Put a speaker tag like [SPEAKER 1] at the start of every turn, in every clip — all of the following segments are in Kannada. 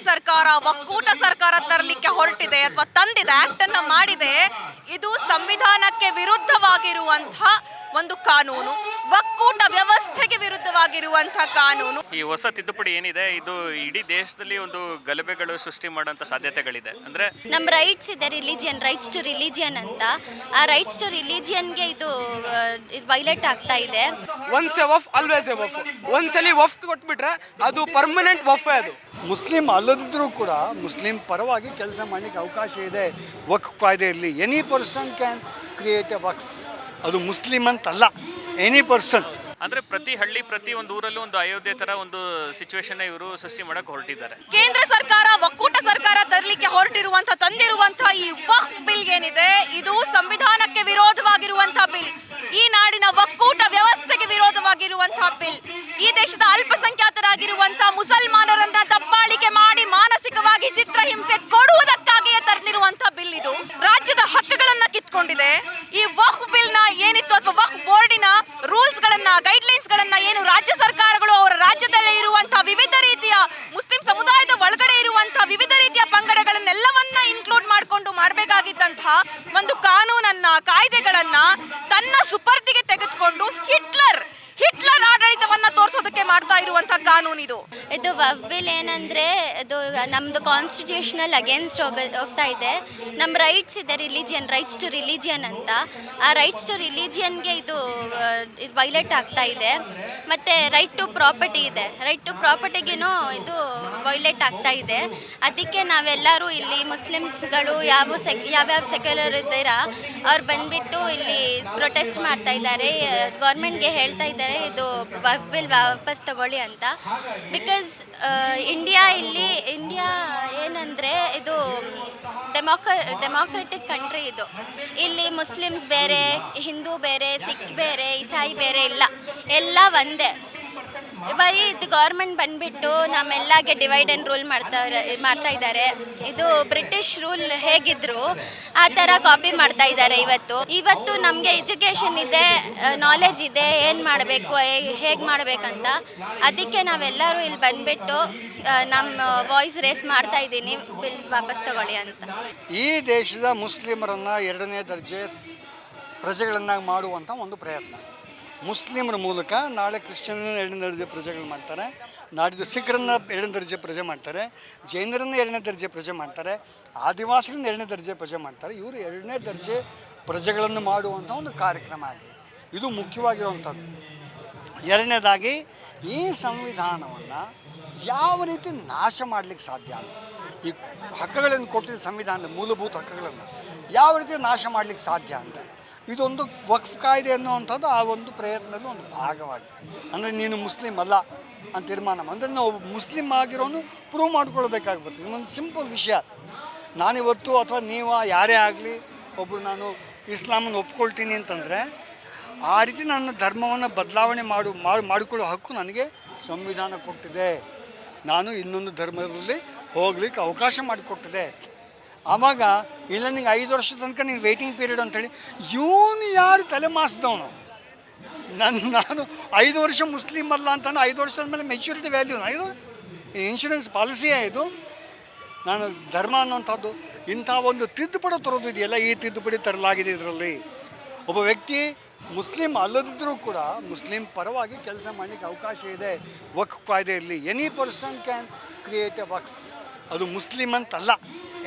[SPEAKER 1] ಸರ್ಕಾರ ಒಕ್ಕೂಟ ಸರ್ಕಾರ ತರಲಿಕ್ಕೆ ಹೊರಟಿದೆ ಅಥವಾ ತಂದಿದೆ, ಆಕ್ಟ್ ಅನ್ನ ಮಾಡಿದೆ, ಇದು ಸಂವಿಧಾನಕ್ಕೆ ವಿರುದ್ಧವಾಗಿರುವಂತಹ ಒಂದು ಕಾನೂನು, ಒಕ್ಕೂಟ ವ್ಯವಸ್ಥೆಗೆ ವಿರುದ್ಧವಾಗಿರುವಂತಹ ಕಾನೂನು.
[SPEAKER 2] ಈ ಹೊಸ ತಿದ್ದುಪಡಿ ಏನಿದೆ ಇದು ಇಡೀ ದೇಶದಲ್ಲಿ ಒಂದು ಗಲಭೆಗಳು ಸೃಷ್ಟಿ ಮಾಡುವಂತ ಸಾಧ್ಯತೆಗಳಿದೆ. ಅಂದ್ರೆ
[SPEAKER 3] ನಮ್ಮ ರೈಟ್ಸ್ ಇದೆ, ರಿಲಿಜಿಯನ್, ರೈಟ್ಸ್ ಟು ರಿಲಿಜಿಯನ್ ಅಂತ. ಆ ರೈಟ್ಸ್ ಟು ರಿಲಿಜಿಯನ್ಗೆ ಇದು ವೈಲೇಟ್ ಆಗ್ತಾ ಇದೆ.
[SPEAKER 4] Once A Waqf always A Waqf. ಒಂದ್ಸಲಿ ವಫ್ ಕೊಟ್ಬಿಟ್ರೆ ಅದು ಪರ್ಮನೆಂಟ್ ವಫ್. ಅದು ಮುಸ್ಲಿಂ ಅಲ್ಲದಿದ್ರೂ ಕೂಡ ಮುಸ್ಲಿಂ ಪರವಾಗಿ ಕೆಲಸ ಮಾಡಲಿಕ್ಕೆ ಅವಕಾಶ ಇದೆ ವಕ್ಫ್ ಕಾಯ್ದೆಯಲ್ಲಿ. Any person can create a ವಕ್ಫ್. ಅದು ಮುಸ್ಲಿಂ ಅಂತಲ್ಲ, ಎನಿ ಪರ್ಸನ್.
[SPEAKER 2] ಅಂದ್ರೆ ಪ್ರತಿ ಹಳ್ಳಿ, ಪ್ರತಿ ಒಂದು ಊರಲ್ಲೂ ಒಂದು ಅಯೋಧ್ಯೆ ತರ ಒಂದು ಸಿಚುವೇಶನ್ ಇವರು ಸೃಷ್ಟಿ ಮಾಡಕ್ಕೆ ಹೊರಟಿದ್ದಾರೆ.
[SPEAKER 1] ಕೇಂದ್ರ ಸರ್ಕಾರ ಒಕ್ಕೂಟ ಸರ್ಕಾರ ತರಲಿಕ್ಕೆ ತಂದಿರುವಂತಹ ಈ ವಕ್ಫ್ ಬಿಲ್ ಏನಿದೆ, ಇದು ಸಂವಿಧಾನಕ್ಕೆ ವಿರೋಧವಾಗಿರುವಂತಹ ಬಿಲ್, ಈ ನಾಡಿನ ಒಕ್ಕೂಟ ವ್ಯವಸ್ಥೆಗೆ ವಿರೋಧವಾಗಿರುವಂತಹ ಬಿಲ್, ಈ ದೇಶದ ಅಲ್ಪಸಂಖ್ಯಾತರಾಗಿರುವಂತಹ ಮುಸಲ್ಮಾನರನ್ನ ದಬ್ಬಾಳಿಕೆ ಮಾಡಿ ಮಾನಸಿಕವಾಗಿ ಚಿತ್ರಹಿಂಸೆ ಕೊಡುವುದಕ್ಕಾಗಿಯೇ ತರಲಿರುವಂತಹ ಬಿಲ್ ಇದು. ರಾಜ್ಯದ ಹಕ್ಕುಗಳನ್ನ ಕಿತ್ಕೊಂಡಿದೆ. ಈ ವಕ್ಫ್ ಬಿಲ್ ನ ಏನಿತ್ತು ಅಥವಾ ವಕ್ಫ್ ಬೋರ್ಡಿನ ರೂಲ್ಸ್ ಗಳನ್ನ, ಗೈಡ್ಲೈನ್ಸ್ ಗಳನ್ನ ಏನು ರಾಜ್ಯ ಸರ್ಕಾರಗಳು ಅವರ ರಾಜ್ಯದಲ್ಲಿ ಇರುವಂತಹ ವಿವಿಧ ರೀತಿಯ ಮುಸ್ಲಿಂ ಸಮುದಾಯದ ಒಳಗಡೆ ಇರುವಂತಹ ವಿವಿಧ ರೀತಿಯ ಪಂಗಡಗಳನ್ನೆಲ್ಲವನ್ನ ಇನ್ಕ್ಲೂಡ್ ಮಾಡಿಕೊಂಡು ಮಾಡಬೇಕಾಗಿದ್ದಂತಹ ಒಂದು ಕಾನೂನನ್ನ, ಕಾಯ್ದೆಗಳನ್ನ ತನ್ನ ಸುಪರ್ದಿಗೆ ತೆಗೆದುಕೊಂಡು ಹಿಟ್ಲರ್ ಆಡಳಿತವನ್ನ ತೋರಿಸೋದಕ್ಕೆ ಮಾಡ್ತಾ ಇರುವಂತಹ ಕಾನೂನು ಇದು.
[SPEAKER 3] ಇದು ವಫ್ ಬಿಲ್ ಏನಂದ್ರೆ ಇದು ನಮ್ದು ಕಾನ್ಸ್ಟಿಟ್ಯೂಷನಲ್ ಅಗೇನ್ಸ್ಟ್ ಹೋಗ್ತಾ ಇದೆ. ನಮ್ಮ ರೈಟ್ಸ್ ಇದೆ, ರಿಲಿಜಿಯನ್, ರೈಟ್ಸ್ ಟು ರಿಲಿಜಿಯನ್ ಅಂತ. ಆ ರೈಟ್ಸ್ ಟು ರಿಲಿಜಿಯನ್ಗೆ ಇದು ವೈಲೇಟ್ ಆಗ್ತಾ ಇದೆ. ಮತ್ತು ರೈಟ್ ಟು ಪ್ರಾಪರ್ಟಿ ಇದೆ, ರೈಟ್ ಟು ಪ್ರಾಪರ್ಟಿಗೂ ಇದು ವೈಲೇಟ್ ಆಗ್ತಾ ಇದೆ. ಅದಕ್ಕೆ ನಾವೆಲ್ಲರೂ ಇಲ್ಲಿ ಮುಸ್ಲಿಮ್ಸ್ಗಳು ಯಾವ್ಯಾವ ಸೆಕ್ಯುಲರ್ ಇದ್ದೀರಾ ಅವ್ರು ಬಂದುಬಿಟ್ಟು ಇಲ್ಲಿ ಪ್ರೊಟೆಸ್ಟ್ ಮಾಡ್ತಾ ಇದ್ದಾರೆ, ಗೌರ್ಮೆಂಟ್ಗೆ ಹೇಳ್ತಾ ಇದ್ದಾರೆ ಇದು ವಫ್ ಬಿಲ್ ವಾಪಸ್ ತಗೊಳ್ಳಿ ಅಂತ. ಬಿಕಾಸ್ ಇಂಡಿಯಾ ಏನಂದರೆ ಇದು ಡೆಮಾಕ್ರೆಟಿಕ್ ಕಂಟ್ರಿ ಇದು. ಇಲ್ಲಿ ಮುಸ್ಲಿಮ್ಸ್ ಬೇರೆ, ಹಿಂದೂ ಬೇರೆ, ಸಿಖ್ ಬೇರೆ, ಇಸಾಯಿ ಬೇರೆ ಇಲ್ಲ, ಎಲ್ಲ ಒಂದೇ. ಬರೀ ಇದು ಗೌರ್ಮೆಂಟ್ ಬಂದುಬಿಟ್ಟು ನಮ್ಮೆಲ್ಲಾಗೆ ಡಿವೈಡ್ ಆ್ಯಂಡ್ ರೂಲ್ ಮಾಡ್ತಾ ಇದ್ದಾರೆ. ಇದು ಬ್ರಿಟಿಷ್ ರೂಲ್ ಹೇಗಿದ್ರು ಆ ಥರ ಕಾಪಿ ಮಾಡ್ತಾ ಇದ್ದಾರೆ. ಇವತ್ತು ನಮಗೆ ಎಜುಕೇಷನ್ ಇದೆ, ನಾಲೆಜ್ ಇದೆ, ಏನು ಮಾಡಬೇಕು, ಹೇಗೆ ಮಾಡಬೇಕಂತ. ಅದಕ್ಕೆ ನಾವೆಲ್ಲರೂ ಇಲ್ಲಿ ಬಂದುಬಿಟ್ಟು ನಮ್ಮ ವಾಯ್ಸ್ ರೇಸ್ ಮಾಡ್ತಾ ಇದ್ದೀನಿ, ಬಿಲ್ ವಾಪಸ್ ತಗೊಳ್ಳಿ ಅಂತ.
[SPEAKER 5] ಈ ದೇಶದ ಮುಸ್ಲಿಮರನ್ನು ಎರಡನೇ ದರ್ಜೆ ಪ್ರಜೆಗಳನ್ನಾಗಿ ಮಾಡುವಂಥ ಒಂದು ಪ್ರಯತ್ನ. ಮುಸ್ಲಿಮರ ಮೂಲಕ ನಾಳೆ ಕ್ರಿಶ್ಚಿಯನ್ನ ಎರಡನೇ ದರ್ಜೆ ಪ್ರಜೆಗಳು ಮಾಡ್ತಾರೆ, ನಾಡಿದ್ದು ಸಿಖ್ರನ್ನ ಎರಡನೇ ದರ್ಜೆ ಪ್ರಜೆ ಮಾಡ್ತಾರೆ, ಜೈನರನ್ನ ಎರಡನೇ ದರ್ಜೆ ಪ್ರಜೆ ಮಾಡ್ತಾರೆ, ಆದಿವಾಸಿಗಳನ್ನ ಎರಡನೇ ದರ್ಜೆ ಪ್ರಜೆ ಮಾಡ್ತಾರೆ. ಇವರು ಎರಡನೇ ದರ್ಜೆ ಪ್ರಜೆಗಳನ್ನು ಮಾಡುವಂಥ ಒಂದು ಕಾರ್ಯಕ್ರಮ ಆಗಿದೆ. ಇದು ಮುಖ್ಯವಾಗಿರುವಂಥದ್ದು. ಎರಡನೇದಾಗಿ ಈ ಸಂವಿಧಾನವನ್ನು ಯಾವ ರೀತಿ ನಾಶ ಮಾಡಲಿಕ್ಕೆ ಸಾಧ್ಯ ಅಂತ, ಈ ಹಕ್ಕುಗಳನ್ನು ಕೊಟ್ಟಿದ್ದ ಸಂವಿಧಾನದ ಮೂಲಭೂತ ಹಕ್ಕುಗಳನ್ನು ಯಾವ ರೀತಿ ನಾಶ ಮಾಡಲಿಕ್ಕೆ ಸಾಧ್ಯ ಅಂತ, ಇದೊಂದು ವಕ್ಫ್ ಕಾಯ್ದೆ ಅನ್ನುವಂಥದ್ದು ಆ ಒಂದು ಪ್ರಯತ್ನದಲ್ಲಿ ಒಂದು ಭಾಗವಾಗಿ. ಅಂದರೆ ನೀನು ಮುಸ್ಲಿಂ ಅಲ್ಲ ಅಂತ ತೀರ್ಮಾನ ಅಂದರೆ ನಾವು ಮುಸ್ಲಿಂ ಆಗಿರೋನು ಪ್ರೂವ್ ಮಾಡ್ಕೊಳ್ಬೇಕಾಗಿ ಬರ್ತದೆ. ಇನ್ನೊಂದು ಸಿಂಪಲ್ ವಿಷಯ, ನಾನಿವತ್ತು ಅಥವಾ ನೀವು ಯಾರೇ ಆಗಲಿ ಒಬ್ಬರು ನಾನು ಇಸ್ಲಾಮನ್ನು ಒಪ್ಕೊಳ್ತೀನಿ ಅಂತಂದರೆ ಆ ರೀತಿ ನನ್ನ ಧರ್ಮವನ್ನು ಬದಲಾವಣೆ ಮಾಡಿಕೊಳ್ಳೋ ಹಕ್ಕು ನನಗೆ ಸಂವಿಧಾನ ಕೊಟ್ಟಿದೆ. ನಾನು ಇನ್ನೊಂದು ಧರ್ಮದಲ್ಲಿ ಹೋಗ್ಲಿಕ್ಕೆ ಅವಕಾಶ ಮಾಡಿಕೊಟ್ಟಿದೆ. ಆವಾಗ ಇಲ್ಲ ನಿಂಗೆ 5 ವರ್ಷದ ತನಕ ನೀನು ವೆಯ್ಟಿಂಗ್ ಪೀರಿಯಡ್ ಅಂಥೇಳಿ ಇವನು ಯಾರು ತಲೆ ಮಾಸಿದವನು. ನಾನು 5 ವರ್ಷ ಮುಸ್ಲಿಮ್ ಅಲ್ಲ ಅಂತಾನೆ 5 ವರ್ಷದ ಮೇಲೆ ಮೆಚ್ಯೂರಿಟಿ ವ್ಯಾಲ್ಯೂ ಇದು ಇನ್ಶೂರೆನ್ಸ್ ಪಾಲಿಸಿಯೇ ಇದು. ನಾನು ಧರ್ಮ ಅನ್ನೋಂಥದ್ದು ಇಂಥ ಒಂದು ತಿದ್ದುಪಡಿ ತರೋದು ಇದೆಯಲ್ಲ, ಈ ತಿದ್ದುಪಡಿ ತರಲಾಗಿದೆ. ಇದರಲ್ಲಿ ಒಬ್ಬ ವ್ಯಕ್ತಿ ಮುಸ್ಲಿಂ ಅಲ್ಲದಿದ್ದರೂ ಕೂಡ ಮುಸ್ಲಿಂ ಪರವಾಗಿ ಕೆಲಸ ಮಾಡಲಿಕ್ಕೆ ಅವಕಾಶ ಇದೆ ವಕ್ಫ್ ಕಾಯ್ದೆಯಲ್ಲಿ. Any person can create a ವಕ್ಫ್. ಅದು ಮುಸ್ಲಿಂ ಅಂತಲ್ಲ,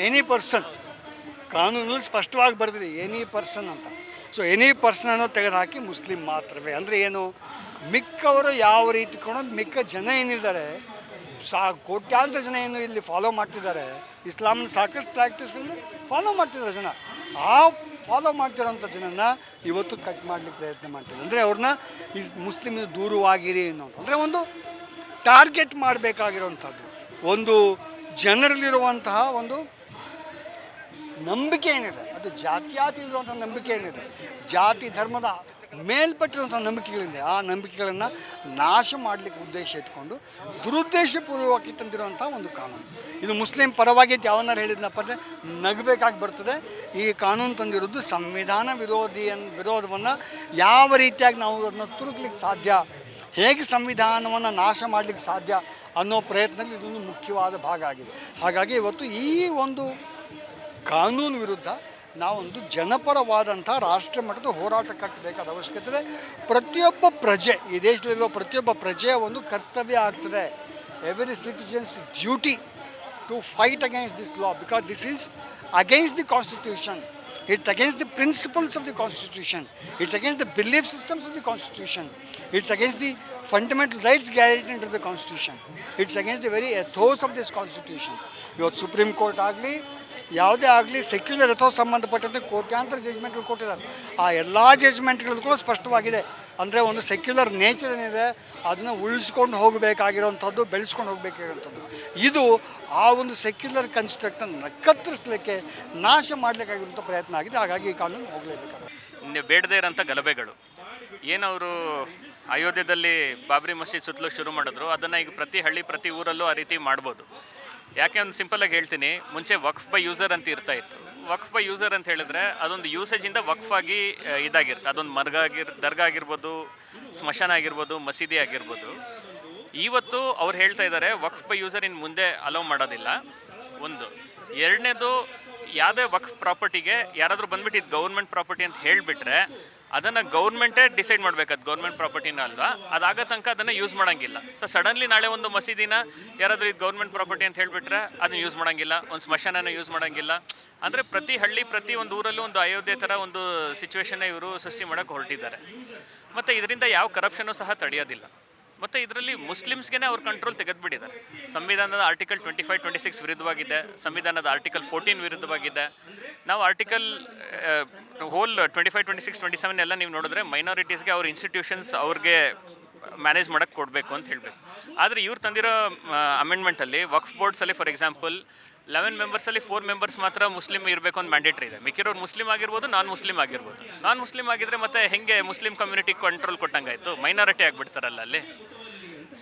[SPEAKER 5] ಎನಿ ಪರ್ಸನ್. ಕಾನೂನಲ್ಲಿ ಸ್ಪಷ್ಟವಾಗಿ ಬರೆದಿದೆ ಎನಿ ಪರ್ಸನ್ ಅಂತ. ಸೊ ಎನಿ ಪರ್ಸನನ್ನು ತೆಗೆದುಹಾಕಿ ಮುಸ್ಲಿಂ ಮಾತ್ರವೇ. ಅಂದರೆ ಏನು, ಮಿಕ್ಕವರು ಯಾವ ರೀತಿ ಮಿಕ್ಕ ಜನ ಏನಿದ್ದಾರೆ, ಕೋಟ್ಯಾಂತರ ಜನ ಏನು ಇಲ್ಲಿ ಫಾಲೋ ಮಾಡ್ತಿದ್ದಾರೆ, ಇಸ್ಲಾಮ್ನ ಸಾಕಷ್ಟು ಪ್ರಾಕ್ಟೀಸನ್ನು ಫಾಲೋ ಮಾಡ್ತಿದ್ದಾರೆ ಜನ. ಆ ಫಾಲೋ ಮಾಡ್ತಿರೋಂಥ ಜನನ ಇವತ್ತು ಕಟ್ ಮಾಡಲಿಕ್ಕೆ ಪ್ರಯತ್ನ ಮಾಡ್ತಿದ್ದಾರೆ. ಅಂದರೆ ಅವ್ರನ್ನ ಈ ಮುಸ್ಲಿಮ್ ದೂರವಾಗಿರಿ ಅನ್ನೋದು, ಅಂದರೆ ಒಂದು ಟಾರ್ಗೆಟ್ ಮಾಡಬೇಕಾಗಿರೋವಂಥದ್ದು. ಒಂದು ಜನರಲ್ಲಿರುವಂತಹ ಒಂದು ನಂಬಿಕೆ ಏನಿದೆ, ಅದು ಜಾತ್ಯಾತೀತ ಇರುವಂಥ ನಂಬಿಕೆ ಏನಿದೆ, ಜಾತಿ ಧರ್ಮದ ಮೇಲ್ಪಟ್ಟಿರುವಂಥ ನಂಬಿಕೆಗಳಿಂದ ಆ ನಂಬಿಕೆಗಳನ್ನು ನಾಶ ಮಾಡಲಿಕ್ಕೆ ಉದ್ದೇಶ ಇಟ್ಕೊಂಡು ದುರುದ್ದೇಶಪೂರ್ವಕವಾಗಿ ತಂದಿರುವಂಥ ಒಂದು ಕಾನೂನು ಇದು. ಮುಸ್ಲಿಂ ಪರವಾಗಿ ಯಾವನಾರು ಹೇಳಿದ್ನಪ್ಪ ಅಂದರೆ ನಗಬೇಕಾಗಿ ಬರ್ತದೆ. ಈ ಕಾನೂನು ತಂದಿರೋದು ಸಂವಿಧಾನ ವಿರೋಧವನ್ನು ಯಾವ ರೀತಿಯಾಗಿ ನಾವು ಅದನ್ನು ತುರುಕ್ಲಿಕ್ಕೆ ಸಾಧ್ಯ, ಹೇಗೆ ಸಂವಿಧಾನವನ್ನು ನಾಶ ಮಾಡಲಿಕ್ಕೆ ಸಾಧ್ಯ ಅನ್ನೋ ಪ್ರಯತ್ನದಲ್ಲಿ ಇದೊಂದು ಮುಖ್ಯವಾದ ಭಾಗ ಆಗಿದೆ. ಹಾಗಾಗಿ ಇವತ್ತು ಈ ಒಂದು ಕಾನೂನು ವಿರುದ್ಧ ನಾವೊಂದು ಜನಪರವಾದಂಥ ರಾಷ್ಟ್ರ ಮಟ್ಟದ ಹೋರಾಟ ಕಟ್ಟಬೇಕಾದ ಅವಶ್ಯಕತೆ ಇದೆ. ಪ್ರತಿಯೊಬ್ಬ ಪ್ರಜೆ, ಈ ದೇಶದಲ್ಲಿರುವ ಪ್ರತಿಯೊಬ್ಬ ಪ್ರಜೆಯ ಒಂದು ಕರ್ತವ್ಯ ಆಗ್ತದೆ. Every citizen's duty to fight against this law, because this is against the constitution. It's against the principles of the Constitution. It's against the belief systems of the Constitution. It's against the fundamental rights guaranteed under the Constitution. It's against the very ethos of this Constitution. ಇವತ್ತು ಸುಪ್ರೀಂ ಕೋರ್ಟ್ ಆಗಲಿ ಯಾವುದೇ ಆಗಲಿ ಸೆಕ್ಯುಲರ್ ಎಥೋಸ್ ಸಂಬಂಧಪಟ್ಟಂತೆ ಕೋಟ್ಯಾಂತರ ಜಜ್ಮೆಂಟ್ಗಳು ಕೊಟ್ಟಿದ್ದಾರೆ. ಆ ಎಲ್ಲ ಜಜ್ಮೆಂಟ್ಗಳು ಕೂಡ ಸ್ಪಷ್ಟವಾಗಿದೆ. ಅಂದರೆ ಒಂದು ಸೆಕ್ಯುಲರ್ ನೇಚರ್ ಏನಿದೆ ಅದನ್ನು ಉಳಿಸ್ಕೊಂಡು ಹೋಗಬೇಕಾಗಿರೋವಂಥದ್ದು, ಬೆಳೆಸ್ಕೊಂಡು ಹೋಗಬೇಕಾಗಿರೋಂಥದ್ದು. ಇದು ಆ ಒಂದು ಸೆಕ್ಯುಲರ್ ಕನ್ಸ್ಟ್ರಕ್ಟನ್ನು ಕತ್ತರಿಸಲಿಕ್ಕೆ, ನಾಶ ಮಾಡಲಿಕ್ಕಾಗಿರುವಂಥ ಪ್ರಯತ್ನ ಆಗಿದೆ. ಹಾಗಾಗಿ ಈ ಕಾನೂನು ಹೋಗಲೇಬೇಕಾಗುತ್ತೆ.
[SPEAKER 2] ಬೇಡದೇ ಇರೋಂಥ ಗಲಭೆಗಳು ಏನವರು ಅಯೋಧ್ಯೆಯಲ್ಲಿ ಬಾಬ್ರಿ ಮಸೀದ್ ಸುತ್ತಲೂ ಶುರು ಮಾಡಿದ್ರು, ಅದನ್ನು ಈಗ ಪ್ರತಿ ಹಳ್ಳಿ ಪ್ರತಿ ಊರಲ್ಲೂ ಆ ರೀತಿ ಮಾಡ್ಬೋದು. ಯಾಕೆ ಒಂದು ಸಿಂಪಲಾಗಿ ಹೇಳ್ತೀನಿ, ಮುಂಚೆ ವಕ್ಫ್ ಬೈ ಯೂಸರ್ ಅಂತ ಇರ್ತಾ ಇತ್ತು. ವಕ್ಫ್ ಬೈ ಯೂಸರ್ ಅಂತ ಹೇಳಿದ್ರೆ ಅದೊಂದು ಯೂಸೇಜಿಂದ ವಕ್ಫ್ ಆಗಿ ಇದಾಗಿರುತ್ತೆ. ಅದೊಂದು ದರ್ಗಾ ಆಗಿರ್ಬೋದು, ಸ್ಮಶಾನ ಆಗಿರ್ಬೋದು, ಮಸೀದಿ ಆಗಿರ್ಬೋದು. ಇವತ್ತು ಅವ್ರು ಹೇಳ್ತಾ ಇದ್ದಾರೆ ವಕ್ಫ್ ಬೈ ಯೂಸರ್ ಇನ್ನು ಮುಂದೆ ಅಲೋ ಮಾಡೋದಿಲ್ಲ. ಒಂದು. ಎರಡನೇದು, ಯಾವುದೇ ವಕ್ಫ್ ಪ್ರಾಪರ್ಟಿಗೆ ಯಾರಾದರೂ ಬಂದ್ಬಿಟ್ಟು ಇದು ಗೌರ್ಮೆಂಟ್ ಪ್ರಾಪರ್ಟಿ ಅಂತ ಹೇಳಿಬಿಟ್ರೆ ಅದನ್ನು ಗೌರ್ಮೆಂಟೇ ಡಿಸೈಡ್ ಮಾಡಬೇಕು, ಅದು ಗೌರ್ಮೆಂಟ್ ಪ್ರಾಪರ್ಟಿನ ಅಲ್ವಾ, ಅದಾಗೋ ತನಕ ಅದನ್ನು ಯೂಸ್ ಮಾಡೋಂಗಿಲ್ಲ. ಸೊ ಸಡನ್ಲಿ ನಾಳೆ ಒಂದು ಮಸೀದಿನ ಯಾರಾದರೂ ಇದು ಗೌರ್ಮೆಂಟ್ ಪ್ರಾಪರ್ಟಿ ಅಂತ ಹೇಳಿಬಿಟ್ರೆ ಅದನ್ನು ಯೂಸ್ ಮಾಡೋಂಗಿಲ್ಲ, ಒಂದು ಸ್ಮಶಾನನ ಯೂಸ್ ಮಾಡೋಂಗಿಲ್ಲ. ಅಂದರೆ ಪ್ರತಿ ಹಳ್ಳಿ ಪ್ರತಿ ಒಂದು ಊರಲ್ಲೂ ಒಂದು ಅಯೋಧ್ಯೆ ಥರ ಒಂದು ಸಿಚುವೇಶನ್ನ ಇವರು ಸೃಷ್ಟಿ ಮಾಡೋಕ್ಕೆ ಹೊರಟಿದ್ದಾರೆ. ಮತ್ತು ಇದರಿಂದ ಯಾವ ಕರಪ್ಷನು ಸಹ ತಡೆಯೋದಿಲ್ಲ. ಮತ್ತು ಇದರಲ್ಲಿ ಮುಸ್ಲಿಮ್ಸ್ಗೆ ಅವ್ರು ಕಂಟ್ರೋಲ್ ತೆಗೆದುಬಿಟ್ಟಿದ್ದಾರೆ. ಸಂವಿಧಾನದ ಆರ್ಟಿಕಲ್ 25, 26 ವಿರುದ್ಧವಾಗಿದೆ, ಸಂವಿಧಾನದ ಆರ್ಟಿಕಲ್ 14 ವಿರುದ್ಧವಾಗಿದೆ. ನಾವು ಆರ್ಟಿಕಲ್ ಹೋಲ್ 25, 26, 27 ಎಲ್ಲ ನೀವು ನೋಡಿದ್ರೆ ಮೈನಾರಿಟೀಸ್ಗೆ ಅವ್ರ ಇನ್ಸ್ಟಿಟ್ಯೂಷನ್ಸ್ ಅವ್ರಿಗೆ ಮ್ಯಾನೇಜ್ ಮಾಡೋಕ್ಕೆ ಕೊಡಬೇಕು ಅಂತ ಹೇಳಬೇಕು. ಆದರೆ ಇವ್ರು ತಂದಿರೋ ಅಮೆಂಡ್ಮೆಂಟಲ್ಲಿ ವಕ್ಫ್ ಬೋರ್ಡ್ಸಲ್ಲಿ ಫಾರ್ ಎಕ್ಸಾಂಪಲ್ 11 ಮೆಂಬರ್ಸಲ್ಲಿ 4 ಮೆಂಬರ್ಸ್ ಮಾತ್ರ ಮುಸ್ಲಿಮ್ ಇರಬೇಕು ಅಂತ ಮ್ಯಾಂಡೇಟ್ರಿ ಇದೆ. ಮಿಕ್ಕಿರೋರು ಮುಸ್ಲಿಮ್ ಆಗಿರ್ಬೋದು, ನಾನ್ ಮುಸ್ಲಿಮ್ ಆಗಿದ್ರೆ ಮತ್ತೆ ಹೆಂಗೆ ಮುಸ್ಲಿಮ್ ಕಮ್ಯುನಿಟಿ ಕಂಟ್ರೋಲ್ ಕೊಟ್ಟಂಗಾಯಿತು, ಮೈನಾರಿಟಿ ಆಗಿಬಿಡ್ತಾರಲ್ಲ ಅಲ್ಲಿ.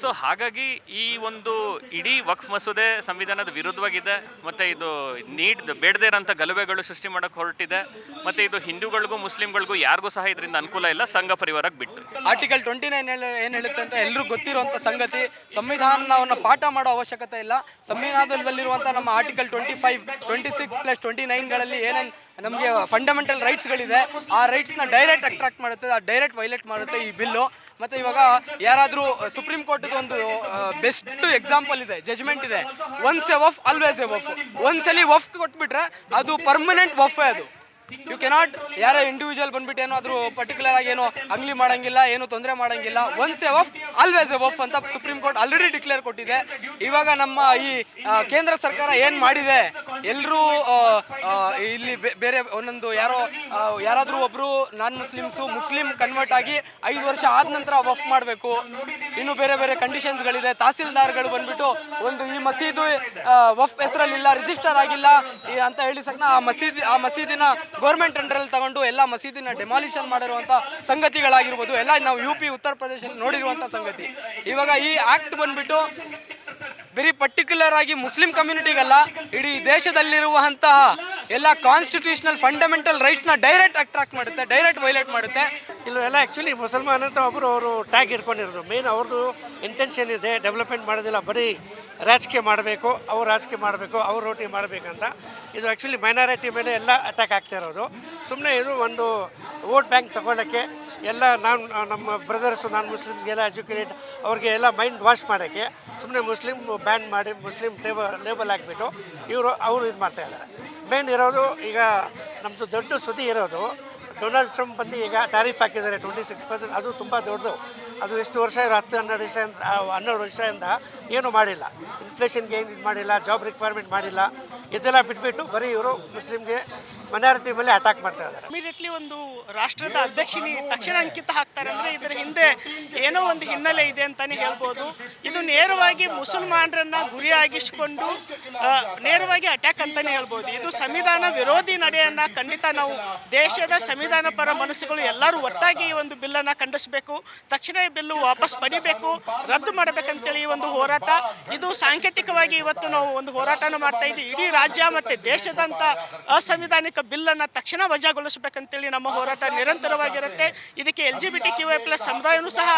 [SPEAKER 2] ಸೊ ಹಾಗಾಗಿ ಈ ಒಂದು ಇಡೀ ವಕ್ಫ್ ಮಸೂದೆ ಸಂವಿಧಾನದ ವಿರುದ್ಧವಾಗಿದೆ. ಮತ್ತು ಇದು ಬೇಡದೇ ಇರೋಂಥ ಗಲಭೆಗಳು ಸೃಷ್ಟಿ ಮಾಡೋಕ್ಕೆ ಹೊರಟಿದೆ. ಮತ್ತು ಇದು ಹಿಂದೂಗಳಿಗೂ ಮುಸ್ಲಿಮ್ಗಳಿಗೂ ಯಾರಿಗೂ ಸಹ ಇದರಿಂದ ಅನುಕೂಲ ಇಲ್ಲ, ಸಂಘ ಪರಿವಾರಕ್ಕೆ ಬಿಟ್ಟು.
[SPEAKER 6] ಆರ್ಟಿಕಲ್ 29 ಏನು ಹೇಳುತ್ತೆ ಅಂತ ಎಲ್ಲರೂ ಗೊತ್ತಿರುವಂಥ ಸಂಗತಿ. ಸಂವಿಧಾನವನ್ನು ಪಾಠ ಮಾಡೋ ಅವಶ್ಯಕತೆ ಇಲ್ಲ. ಸಂವಿಧಾನದಲ್ಲಿರುವಂಥ ನಮ್ಮ ಆರ್ಟಿಕಲ್ 25, 26 + 29ಗಳಲ್ಲಿ ಏನೇನು ನಮಗೆ ಫಂಡಮೆಂಟಲ್ ರೈಟ್ಸ್ಗಳಿದೆ, ಆ ರೈಟ್ಸ್ನ ಡೈರೆಕ್ಟ್ ಅಟ್ರಾಕ್ಟ್ ಮಾಡುತ್ತೆ, ಆ ಡೈರೆಕ್ಟ್ ವೈಲೇಟ್ ಮಾಡುತ್ತೆ ಈ ಬಿಲ್ಲು. ಮತ್ತು ಇವಾಗ ಯಾರಾದರೂ ಸುಪ್ರೀಂ ಕೋರ್ಟ್ದು ಒಂದು ಬೆಸ್ಟ್ ಎಕ್ಸಾಂಪಲ್ ಇದೆ, ಜಜ್ಮೆಂಟ್ ಇದೆ, once A Waqf always A Waqf. ಒಂದ್ಸಲಿ ವಫ್ ಕೊಟ್ಬಿಟ್ರೆ ಅದು ಪರ್ಮನೆಂಟ್ ವಫ್. ಅದು ಯು ಕೆನಾಟ್ ಯಾರೇ ಇಂಡಿವಿಜುವಲ್ ಬಂದ್ಬಿಟ್ಟು ಏನಾದರೂ ಪರ್ಟಿಕ್ಯುಲರ್ ಆಗಿ ಏನೋ ಅಂಗ್ಲಿ ಮಾಡೋಂಗಿಲ್ಲ, ಏನು ತೊಂದರೆ ಮಾಡೋಂಗಿಲ್ಲ. Once A Waqf always A Waqf ಅಂತ ಸುಪ್ರೀಂ ಕೋರ್ಟ್ ಆಲ್ರೆಡಿ ಡಿಕ್ಲೇರ್ ಕೊಟ್ಟಿದೆ. ಇವಾಗ ನಮ್ಮ ಈ ಕೇಂದ್ರ ಸರ್ಕಾರ ಏನು ಮಾಡಿದೆ, ಎಲ್ಲರೂ ಇಲ್ಲಿ ಬೇರೆ ಒಂದೊಂದು ಯಾರಾದರೂ ಒಬ್ಬರು ನಾನ್ ಮುಸ್ಲಿಮ್ ಕನ್ವರ್ಟ್ ಆಗಿ 5 ವರ್ಷ ಆದ ನಂತರ ವಫ್ ಮಾಡಬೇಕು. ಇನ್ನು ಬೇರೆ ಬೇರೆ ಕಂಡೀಷನ್ಸ್ಗಳಿದೆ. ತಹಸೀಲ್ದಾರ್ಗಳು ಬಂದ್ಬಿಟ್ಟು ಒಂದು ಈ ಮಸೀದು ವಫ್ ಹೆಸರಲ್ಲಿಲ್ಲ, ರಿಜಿಸ್ಟರ್ ಆಗಿಲ್ಲ ಅಂತ ಹೇಳಿ ಸಣ್ಣ ಆ ಮಸೀದಿನ ಗೌರ್ಮೆಂಟ್ ಅಂಡರಲ್ಲಿ ತಗೊಂಡು ಎಲ್ಲ ಮಸೀದಿನ ಡೆಮಾಲಿಷನ್ ಮಾಡಿರುವಂಥ ಸಂಗತಿಗಳಾಗಿರ್ಬೋದು, ಎಲ್ಲ ನಾವು UP ಉತ್ತರ ಪ್ರದೇಶದಲ್ಲಿ ನೋಡಿರುವಂಥ ಸಂಗತಿ. ಇವಾಗ ಈ ಆ್ಯಕ್ಟ್ ಬಂದ್ಬಿಟ್ಟು ವೆರಿ ಪರ್ಟಿಕ್ಯುಲರ್ ಆಗಿ ಮುಸ್ಲಿಂ ಕಮ್ಯುನಿಟಿಗಲ್ಲ, ಇಡೀ ದೇಶದಲ್ಲಿರುವಂತಹ ಎಲ್ಲ ಕಾನ್ಸ್ಟಿಟ್ಯೂಷನಲ್ ಫಂಡಮೆಂಟಲ್ ರೈಟ್ಸ್ನ ಡೈರೆಕ್ಟ್ ಅಟ್ರಾಕ್ಟ್ ಮಾಡುತ್ತೆ, ಡೈರೆಕ್ಟ್ ವೈಲೇಟ್ ಮಾಡುತ್ತೆ.
[SPEAKER 7] ಇಲ್ಲೆಲ್ಲ ಆ್ಯಕ್ಚುಲಿ ಮುಸಲ್ಮಾನ್ ಅಂತ ಅವರು ಟ್ಯಾಗ್ ಇಟ್ಕೊಂಡಿರೋದು. ಮೇನ್ ಅವ್ರದ್ದು ಇಂಟೆನ್ಷನ್ ಇದೆ ಡೆವಲಪ್ಮೆಂಟ್ ಮಾಡೋದಿಲ್ಲ, ಬರೀ ರಾಜಕೀಯ ಮಾಡಬೇಕು, ಅವ್ರು ರಾಜಕೀಯ ಮಾಡಬೇಕು, ಅವ್ರು ರೋಟಿ ಮಾಡಬೇಕಂತ. ಇದು ಆ್ಯಕ್ಚುಲಿ ಮೈನಾರಿಟಿ ಮೇಲೆ ಎಲ್ಲ ಅಟ್ಯಾಕ್ ಆಗ್ತಾ ಇರೋದು. ಸುಮ್ಮನೆ ಇದು ಒಂದು ವೋಟ್ ಬ್ಯಾಂಕ್ ತಗೊಳ್ಳೋಕ್ಕೆ, ಎಲ್ಲ ನಮ್ಮ ಬ್ರದರ್ಸು ನಾನ್ ಮುಸ್ಲಿಮ್ಸ್ಗೆಲ್ಲ ಎಜುಕೇಟೆಡ್ ಅವ್ರಿಗೆ ಎಲ್ಲ ಮೈಂಡ್ ವಾಶ್ ಮಾಡೋಕ್ಕೆ ಸುಮ್ಮನೆ ಮುಸ್ಲಿಮ್ ಬ್ಯಾನ್ ಮಾಡಿ ಮುಸ್ಲಿಮ್ ಲೇಬಲ್ ಹಾಕ್ಬಿಟ್ಟು ಅವರು ಇದು ಮಾಡ್ತಾಯಿದ್ದಾರೆ. ಮೇನ್ ಇರೋದು ಈಗ ನಮ್ಮದು ದೊಡ್ಡ ಸುದ್ದಿ ಇರೋದು ಡೊನಾಲ್ಡ್ ಟ್ರಂಪ್ ಬಂದು ಈಗ ಟ್ಯಾರಿಫ್ ಹಾಕಿದ್ದಾರೆ 26%. ಅದು ತುಂಬ ದೊಡ್ಡದು. ಅದು ಎಷ್ಟು ವರ್ಷ 12 ವರ್ಷದಿಂದ ಏನೂ ಮಾಡಿಲ್ಲ. ಇನ್ಫ್ಲೇಷನ್ಗೆ ಏನು ಇದು ಮಾಡಿಲ್ಲ, ಜಾಬ್ ರಿಕ್ವೈರ್ಮೆಂಟ್ ಮಾಡಿಲ್ಲ. ಇದೆಲ್ಲ ಬಿಟ್ಬಿಟ್ಟು ಬರೀ ಇವರು ಮುಸ್ಲಿಮ್ಗೆ ಮೈನಾರಿಟಿ ಮೇಲೆ ಅಟ್ಯಾಕ್ ಮಾಡ್ತಾ ಇದ್ದಾರೆ.
[SPEAKER 8] ಇಮಿಡಿಯೇಟ್ಲಿ ಒಂದು ರಾಷ್ಟ್ರದ ಅಧ್ಯಕ್ಷನಿ ತಕ್ಷಣ ಅಂಕಿತ ಹಾಕ್ತಾರೆ ಅಂದರೆ ಇದರ ಹಿಂದೆ ಏನೋ ಒಂದು ಹಿನ್ನೆಲೆ ಇದೆ ಅಂತಲೇ ಹೇಳ್ಬೋದು. ಇದು ನೇರವಾಗಿ ಮುಸಲ್ಮಾನರನ್ನು ಗುರಿಯಾಗಿಸಿಕೊಂಡು ನೇರವಾಗಿ ಅಟ್ಯಾಕ್ ಅಂತಲೇ ಹೇಳ್ಬೋದು. ಇದು ಸಂವಿಧಾನ ವಿರೋಧಿ ನಡೆಯನ್ನು ಖಂಡಿತ ನಾವು ದೇಶದ ಸಂವಿಧಾನ ಪರ ಮನಸ್ಸುಗಳು ಎಲ್ಲರೂ ಒಟ್ಟಾಗಿ ಈ ಒಂದು ಬಿಲ್ಲನ್ನು ಖಂಡಿಸಬೇಕು. ತಕ್ಷಣ ಈ ಬಿಲ್ಲು ವಾಪಸ್ ಪಡಿಬೇಕು, ರದ್ದು ಮಾಡಬೇಕಂತೇಳಿ ಈ ಒಂದು ಹೋರಾಟ. ಇದು ಸಾಂಕೇತಿಕವಾಗಿ ಇವತ್ತು ನಾವು ಒಂದು ಹೋರಾಟನ ಮಾಡ್ತಾ ಇದ್ದೀವಿ. ಇಡೀ ರಾಜ್ಯ ಮತ್ತು ದೇಶದಂಥ ಅಸಂವಿಧಾನಿಕ ಬಿಲ್ಲನ್ನು ತಕ್ಷಣ ವಜಾಗೊಳಿಸಬೇಕಂತೇಳಿ ನಮ್ಮ ಹೋರಾಟ ನಿರಂತರವಾಗಿರುತ್ತೆ. ಇದಕ್ಕೆ LGBTQI+ ಸಮುದಾಯವೂ ಸಹ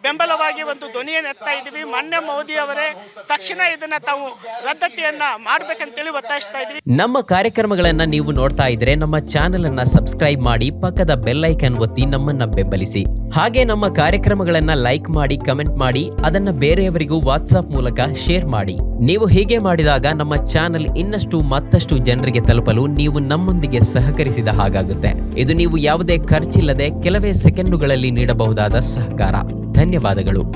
[SPEAKER 8] ಬೆಂಬಲವಾಗಿ ಒಂದು ಧ್ವನಿಯನ್ನು ಎತ್ತಾ ಇದ್ದೀವಿ. ಮಾನ್ಯ ಮೋದಿ ಅವರೇ ತಕ್ಷಣ ಇದನ್ನ ತಾವು ರದ್ದತಿಯನ್ನ ಮಾಡ್ಬೇಕಂತೇಳಿ ಒತ್ತಾಯಿಸ್ತಾ ಇದ್ದೀವಿ.
[SPEAKER 9] ನಮ್ಮ ಕಾರ್ಯಕ್ರಮಗಳನ್ನ ನೀವು ನೋಡ್ತಾ ಇದ್ರೆ ನಮ್ಮ ಚಾನೆಲ್ ಅನ್ನ ಸಬ್ಸ್ಕ್ರೈಬ್ ಮಾಡಿ ಪಕ್ಕದ ಬೆಲ್ ಐಕಾನ್ ಒತ್ತಿ ನಮ್ಮನ್ನ ಬೆಂಬಲಿಸಿ. ಹಾಗೆ ನಮ್ಮ ಕಾರ್ಯಕ್ರಮಗಳನ್ನ ಲೈಕ್ ಮಾಡಿ, ಕಮೆಂಟ್ ಮಾಡಿ, ಅದನ್ನ ಬೇರೆಯವರಿಗೂ ವಾಟ್ಸ್ಆಪ್ ಮೂಲಕ ಶೇರ್ ಮಾಡಿ. ನೀವು ಹೀಗೆ ಮಾಡಿದಾಗ ನಮ್ಮ ಚಾನೆಲ್ ಇನ್ನಷ್ಟು ಮತ್ತಷ್ಟು ಜನರಿಗೆ ತಲುಪಲು ನೀವು ನಮ್ಮೊಂದಿಗೆ ಸಹಕರಿಸಿದ ಹಾಗಾಗುತ್ತೆ. ಇದು ನೀವು ಯಾವುದೇ ಖರ್ಚಿಲ್ಲದೆ ಕೆಲವೇ ಸೆಕೆಂಡುಗಳಲ್ಲಿ ನೀಡಬಹುದಾದ ಸಹಕಾರ. ಧನ್ಯವಾದಗಳು.